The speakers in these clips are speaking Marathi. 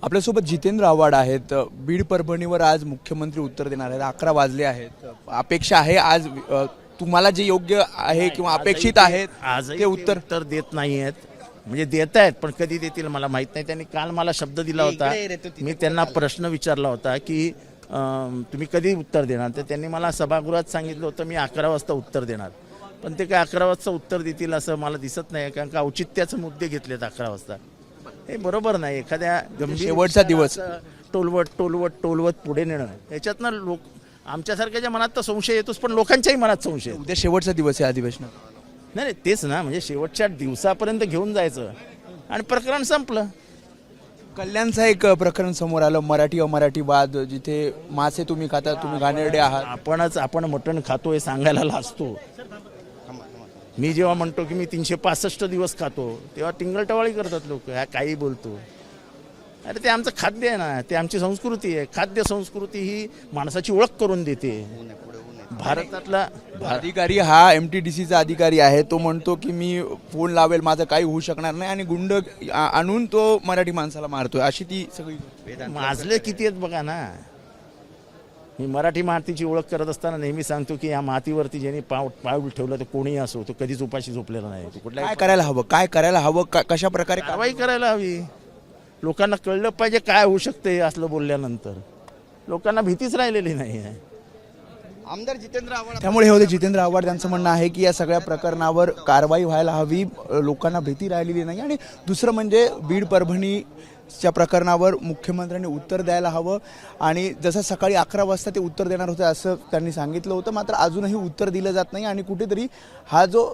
आपल्यासोबत जितेंद्र आव्हाड आहेत। बीड परभणीवर आज मुख्यमंत्री उत्तर देणार आहेत। 11 वाजले आहेत। अपेक्षा आहे आज तुम्हाला जे योग्य आहे किंवा अपेक्षित आहेत ते उत्तर देत नाही आहेत, म्हणजे देत आहेत पण कधी देतील मला माहित नाही। त्यांनी काल मला शब्द दिला होता, मी त्यांना प्रश्न विचारला होता की तुम्ही कधी उत्तर देणार, तर त्यांनी मला सभागृहात सांगितलं होतं मी 11 वाजता उत्तर देणार, पण ते काय 11 वाजता उत्तर देतील असं मला दिसत नाही, कारण का औचित्याचे मुद्दे घेतलेत 11 वाजता। हे बरोबर नाही। एखाद्या गंभीर शेवटचा दिवस टोलवत पुढे नेणं, याच्यातनं लोक आमच्यासारख्याच्या मनात तर संशय येतोच, पण लोकांच्याही मनात संशय येतो। उद्या शेवटचा दिवस आहे अधिवेशनात। नाही तेच ना, म्हणजे शेवटच्या दिवसापर्यंत घेऊन जायचं आणि प्रकरण संपलं। कल्याणचं एक प्रकरण समोर आलं, मराठी अमराठी वाद, जिथे मासे तुम्ही खाता, तुम्ही घाणेरडे आहात। आपण मटण खातो हे सांगायला लाजतो। मी जेव्हा म्हणतो की मी 365 दिवस खातो, तेव्हा टिंगलटवाळी करतात लोक, ह्या काही बोलतो। अरे ते आमचं खाद्य आहे ना, ते आमची संस्कृती आहे। खाद्य संस्कृती ही माणसाची ओळख करून देते। भारतातला अधिकारी हा MTDCचा अधिकारी आहे, तो म्हणतो की मी फोन लावेल, माझं काही होऊ शकणार नाही, आणि गुंड आणून तो मराठी माणसाला मारतोय, अशी ती सगळी माजले किती आहेत बघा ना। मी मराठी मातीची ओळख करत असताना नेहमी सांगतो की या मातीवरती ज्यांनी पाऊल ठेवलं तर कोणीही असो, तो कधीच उपाशी झोपलेला नाही। तो कुठल्या काय करायला हवं, काय करायला हवं, कशा प्रकारे कारवाई करायला हवी। लोकांना कळलं पाहिजे काय होऊ शकते असलं बोलल्यानंतर। लोकांना भीतीच राहिलेली नाही आहे। आमदार जितेंद्र आव्हाड, त्यामुळे हे होते जितेंद्र आव्हाड। त्यांचं म्हणणं आहे की या सगळ्या प्रकरणावर कारवाई व्हायला हवी, लोकांना भीती राहिलेली नाही। आणि दुसरं म्हणजे बीड परभणीच्या प्रकरणावर मुख्यमंत्र्यांनी उत्तर द्यायला हवं, आणि जसं सकाळी 11 वाजता ते उत्तर देणार होते असं त्यांनी सांगितलं होतं, मात्र अजूनही उत्तर दिलं जात नाही, आणि कुठेतरी हा जो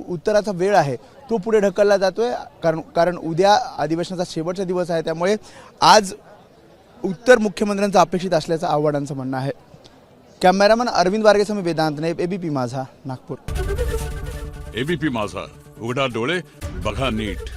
उत्तराचा वेळ आहे तो पुढे ढकलला जातोय, कारण उद्या अधिवेशनाचा शेवटचा दिवस आहे। त्यामुळे आज उत्तर मुख्यमंत्र्यांचं अपेक्षित असल्याचं आव्हाडांचं म्हणणं आहे। कॅमेरामन अरविंद वारगेसह मी वेदांत नाईक, ABP माझा, नागपूर। ABP माझा, उघडा डोळे बघा नीट।